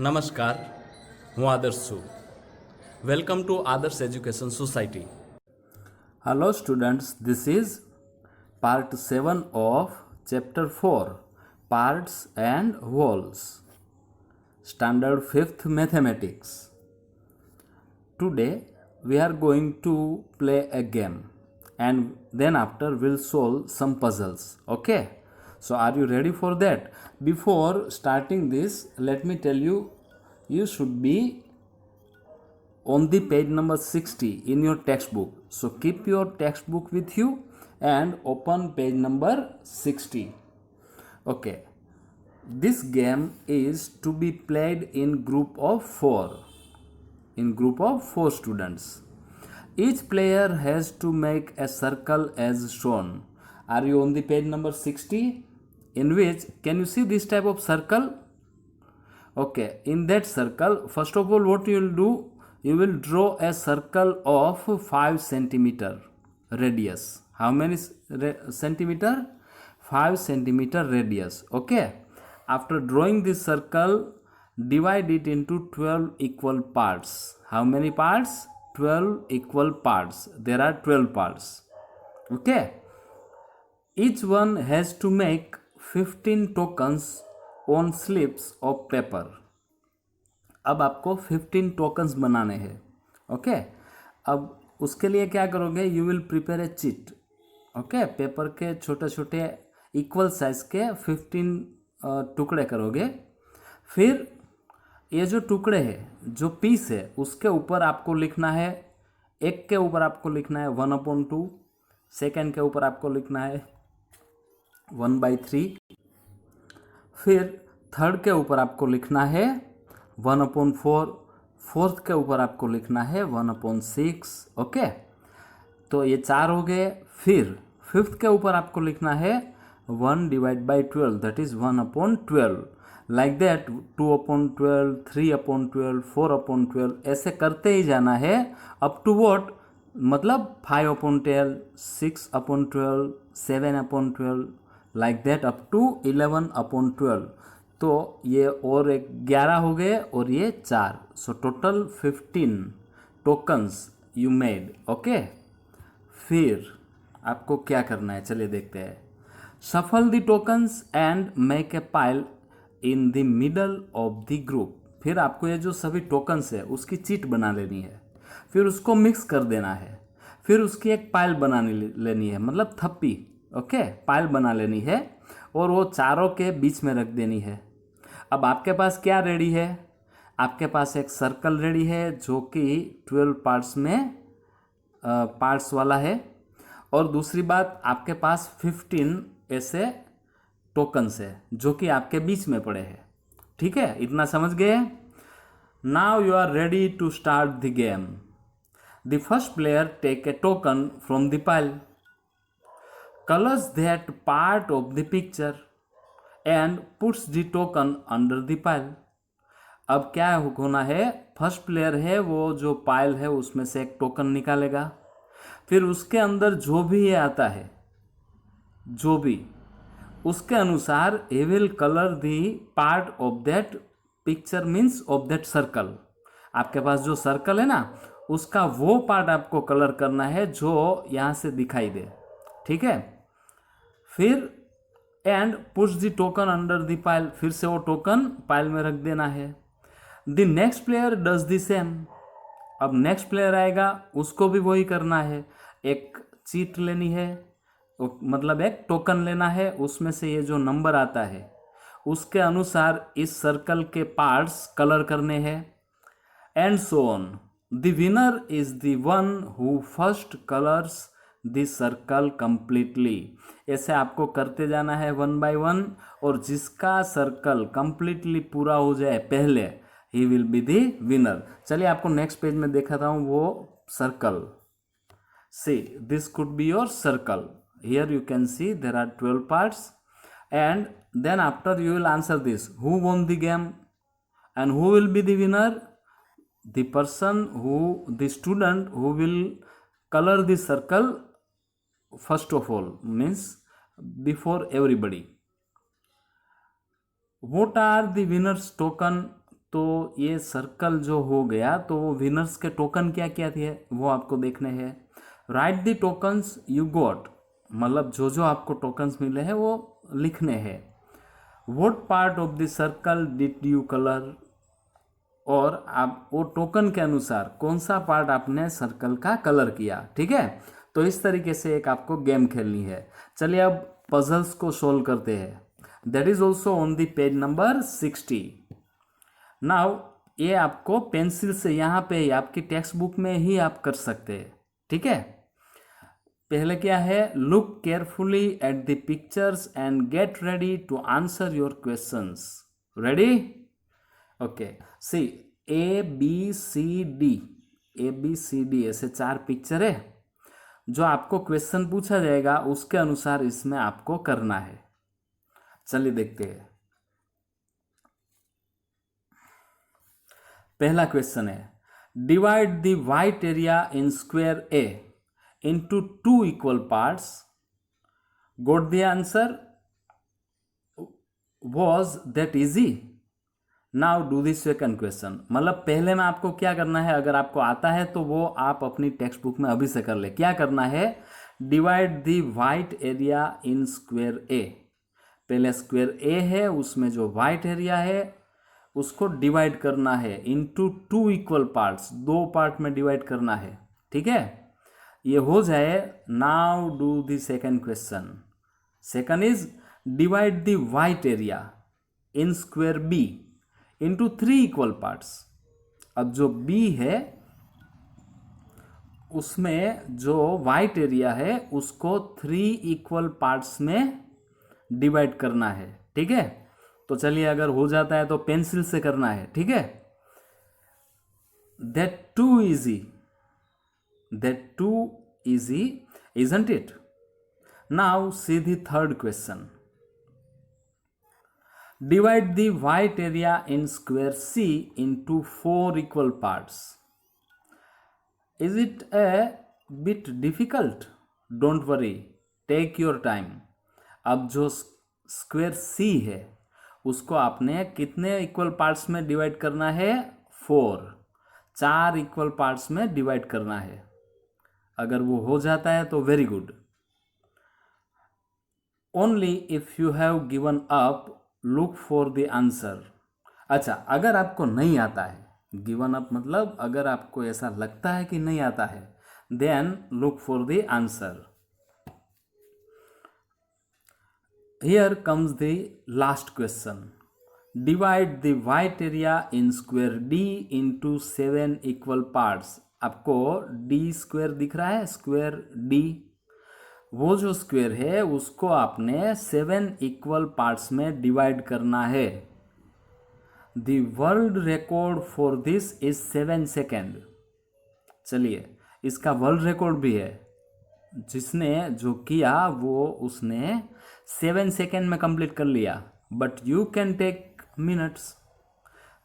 નમસ્કાર, હું આદર્શ છું. વેલકમ ટુ આદર્શ education society. Hello students, this is part 7 of chapter 4, parts and wholes, standard 5th mathematics. Today we are going to play a game and then after we'll solve some puzzles. Okay, so are you ready for that? Before starting this, let me tell you, you should be on the page number 60 in your textbook. So keep your textbook with you and open page number 60. Okay, this game is to be played in group of 4, students. Each player has to make a circle as shown. Are you on the page number 60? In which, can you see this type of circle? Okay, in that circle, first of all, what you will do, you will draw a circle of 5 centimeter radius. How many centimeter? 5 centimeter radius. Okay, after drawing this circle, divide it into 12 equal parts. How many parts? 12 equal parts. There are 12 parts. Okay, each one has to make 15 tokens on slips of paper. अब आपको 15 tokens बनाने हैं. Okay, अब उसके लिए क्या करोगे, you will prepare a chit. Okay, paper के छोटे छोटे इक्वल साइज के 15 टुकड़े करोगे. फिर ये जो टुकड़े हैं, जो पीस है, उसके ऊपर आपको लिखना है, एक के ऊपर आपको लिखना है 1/2, सेकेंड के ऊपर आपको लिखना है 1/3, फिर थर्ड के ऊपर आपको लिखना है 1/4, फोर्थ के ऊपर आपको लिखना है 1/6. ओके, तो ये 4 हो गए. फिर फिफ्थ के ऊपर आपको लिखना है 1/12, दैट इज 1/12. लाइक दैट 2/12, 3/12, 4/12, ऐसे करते ही जाना है अप टू वॉट, मतलब 5/12, 6/12, 7/12, लाइक दैट अप टू 11/12. तो ये और एक 11 हो गए और ये 4. So total 15 tokens you made. Okay, फिर आपको क्या करना है, चलिए देखते हैं. सफल the tokens and make a pile in the middle of the group. फिर आपको ये जो सभी टोकन्स है उसकी चीट बना लेनी है, फिर उसको मिक्स कर देना है, फिर उसकी एक पाइल बना लेनी है, मतलब थप्पी. ओके, पाइल बना लेनी है और वो चारों के बीच में रख देनी है. अब आपके पास क्या रेडी है, आपके पास एक सर्कल रेडी है जो कि 12 पार्ट्स में पार्ट्स वाला है, और दूसरी बात, आपके पास 15 ऐसे टोकन्स है जो कि आपके बीच में पड़े हैं. ठीक है, इतना समझ गए. Now you are ready to start the game. The first player take a token from the pile, colors that part of the picture and puts the token under the pile. अब क्या होना है, फर्स्ट प्लेयर है वो जो pile है उसमें से एक टोकन निकालेगा, फिर उसके अंदर जो भी ये आता है, जो भी उसके अनुसार he will color the part of that picture, means of that circle. आपके पास जो सर्कल है ना, उसका वो पार्ट आपको कलर करना है जो यहाँ से दिखाई दे. ठीक है, फिर and push the token under the pile, फिर से वो टोकन पाइल में रख देना है. The next player does the same. अब नेक्स्ट प्लेयर आएगा, उसको भी वही करना है. एक चीट लेनी है, मतलब एक टोकन लेना है, उसमें से ये जो नंबर आता है उसके अनुसार इस सर्कल के पार्ट्स कलर करने हैं, and so on. The winner is the one who first colours this circle completely. ऐसे आपको करते जाना है 1 by 1, और जिसका सर्कल कंप्लीटली पूरा हो जाए पहले, he will be the winner. चलिए आपको नेक्स्ट पेज में दिखाता हूँ वो circle. See, this could be your circle. Here you can see there are 12 parts, and then after you will answer this, who won the game and who will be the winner. The person who, the student who will color the circle first of all, means before everybody. What are the winners token? तो ये circle जो हो गया तो वो winners के token क्या क्या थे वो आपको देखने हैं। Right the tokens you got, मतलब जो जो आपको टोकन्स मिले हैं वो लिखने हैं। What part of the circle did you colour, और आप वो टोकन के अनुसार कौन सा पार्ट आपने सर्कल का कलर किया। ठीक है, तो इस तरीके से एक आपको गेम खेलनी है। चलिए अब पजल्स को सोल्व करते हैं। That is also on the page number 60। Now ये आपको पेंसिल से यहाँ पे आपकी टेक्स्ट बुक में ही आप कर सकते हैं। ठीक है, पहले क्या है, look carefully at the pictures and get ready to answer your questions. Ready? Okay, see A B C D, A B C D ऐसे 4 पिक्चर है। जो आपको क्वेश्चन पूछा जाएगा उसके अनुसार इसमें आपको करना है। चलिए देखते हैं। पहला क्वेश्चन है, divide the white area in square A into 2 equal parts. Got the answer? Was that easy? Now do this second question. मतलब पहले में आपको क्या करना है, अगर आपको आता है तो वो आप अपनी टेक्स्ट बुक में अभी से कर ले। क्या करना है, divide the white area in square A. पहले स्क्वायर ए है उसमें जो वाइट एरिया है उसको डिवाइड करना है इनटू 2 इक्वल पार्ट्स, 2 पार्ट में डिवाइड करना है। ठीक है, ये हो जाए। Now do the second question. Second is divide the white area in square B into 3 equal parts. अब जो B है उसमें जो वाइट एरिया है उसको 3 इक्वल पार्ट्स में डिवाइड करना है। ठीक है, तो चलिए अगर हो जाता है तो पेंसिल से करना है। ठीक है, that too easy isn't it? Now see the third question. Divide the white area in square C into 4 equal parts. Is it a bit difficult? Don't worry, take your time. अब जो square C है उसको आपने कितने equal parts में divide करना है? 4 equal parts में डिवाइड करना है। अगर वो हो जाता है तो very good. Only if you have given up look for the answer. अच्छा, अगर आपको नहीं आता है, गिवन अप मतलब अगर आपको ऐसा लगता है कि नहीं आता है, then look for the answer. Here comes the last question. Divide the white area in square D into 7 equal parts. आपको डी स्क्वायर दिख रहा है, स्क्वायर डी, वो जो स्क्वायर है उसको आपने 7 इक्वल पार्ट्स में डिवाइड करना है। The world record for this is 7 second. चलिए, इसका वर्ल्ड रिकॉर्ड भी है। जिसने जो किया वो उसने 7 सेकेंड में कंप्लीट कर लिया। But you can take minutes,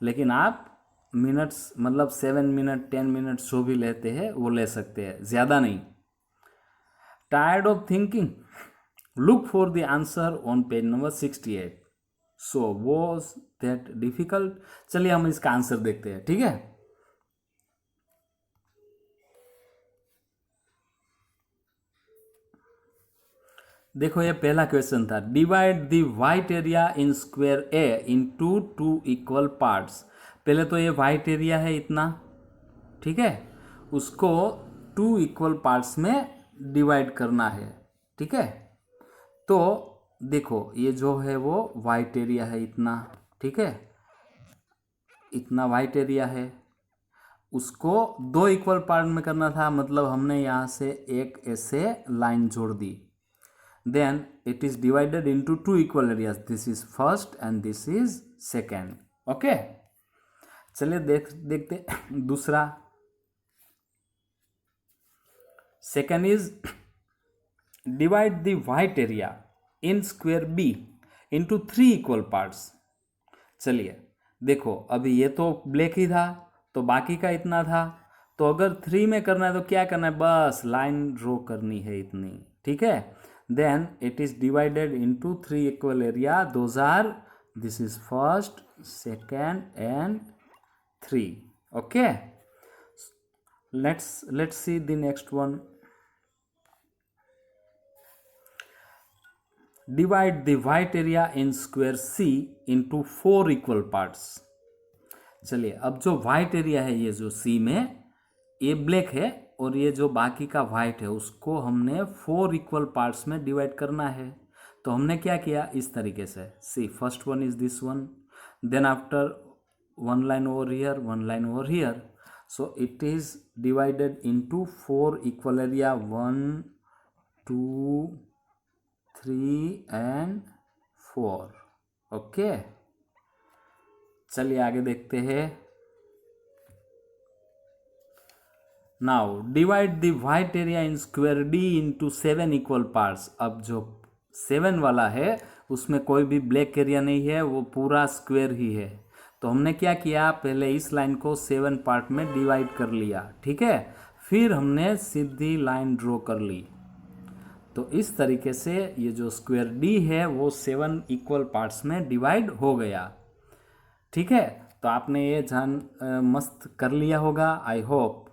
लेकिन आप मिनट्स मतलब 7 मिनट 10 मिनट जो भी लेते हैं वो ले सकते हैं, ज़्यादा नहीं। Tired of thinking? Look for the answer on page number 68. So was that difficult? चलिए हम इसका आंसर देखते हैं। ठीक है, देखो ये पहला क्वेश्चन था, divide the white area in square A into 2 equal parts. पहले तो ये वाइट एरिया है इतना, ठीक है, उसको 2 इक्वल पार्ट्स में डिवाइड करना है। ठीक है, तो देखो ये जो है वो वाइट एरिया है इतना। ठीक है, इतना वाइट एरिया है, उसको 2 इक्वल पार्ट में करना था, मतलब हमने यहाँ से एक ऐसे लाइन जोड़ दी। Then it is divided into 2 equal areas. This is first and this is second. Okay, चलिए देखते दूसरा। Second is divide the white area in square B into 3 equal parts. चलिए देखो, अभी ये तो ब्लैक ही था तो बाकी का इतना था, तो अगर 3 में करना है तो क्या करना है, बस लाइन ड्रॉ करनी है इतनी। ठीक है, then it is divided into 3 equal area. Those are, this is first, second and 3. Okay, let's see the next one. Divide the white area in square C into 4 equal parts. चलिए, अब जो white area है ये जो C में, ये black है और ये जो बाकी का white है उसको हमने 4 इक्वल पार्ट्स में डिवाइड करना है. तो हमने क्या किया इस तरीके से. See first one is this one, then after one line over here, one line over here. So it is divided into 4 equal area, 1, 2, 3 and 4. Okay, चलिए आगे देखते हैं. Now divide the white area in square D into 7 equal parts. अब जो 7 वाला है उसमें कोई भी ब्लैक एरिया नहीं है, वो पूरा स्क्वायर ही है. तो हमने क्या किया, पहले इस लाइन को 7 पार्ट में डिवाइड कर लिया. ठीक है, फिर हमने सीधी लाइन ड्रॉ कर ली. तो इस तरीके से ये जो स्क्वायर डी है वो 7 इक्वल पार्ट्स में डिवाइड हो गया. ठीक है, तो आपने ये जान मस्त कर लिया होगा, आई होप.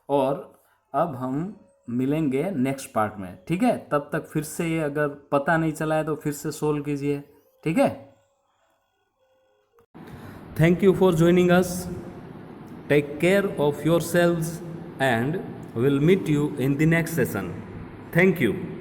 और अब हम मिलेंगे नेक्स्ट पार्ट में. ठीक है, तब तक फिर से ये अगर पता नहीं चला है तो फिर से सोल्व कीजिए. ठीक है, Thank you for joining us. Take care of yourselves and we'll meet you in the next session. Thank you.